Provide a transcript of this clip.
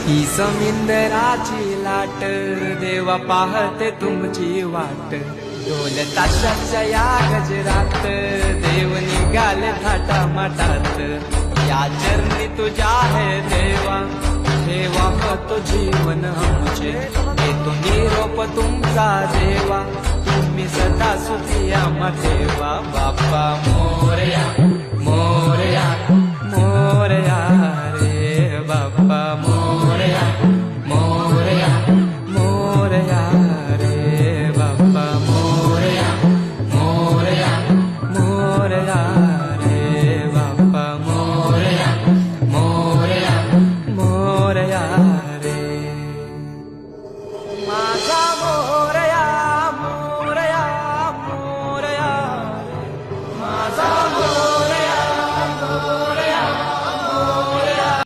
ही समिंदराची लाट देवा पाहते तुमची वाट ढोल ताशाच्या या गजरात देव निघाले थाटा माटात या चरणी तुझ्या है देवा ठेवा तो जीवन आमचे येतो निरोप तुमचा देवा तुम्ही सदा सुखी आम्हा ठेवा बाप्पा मोरया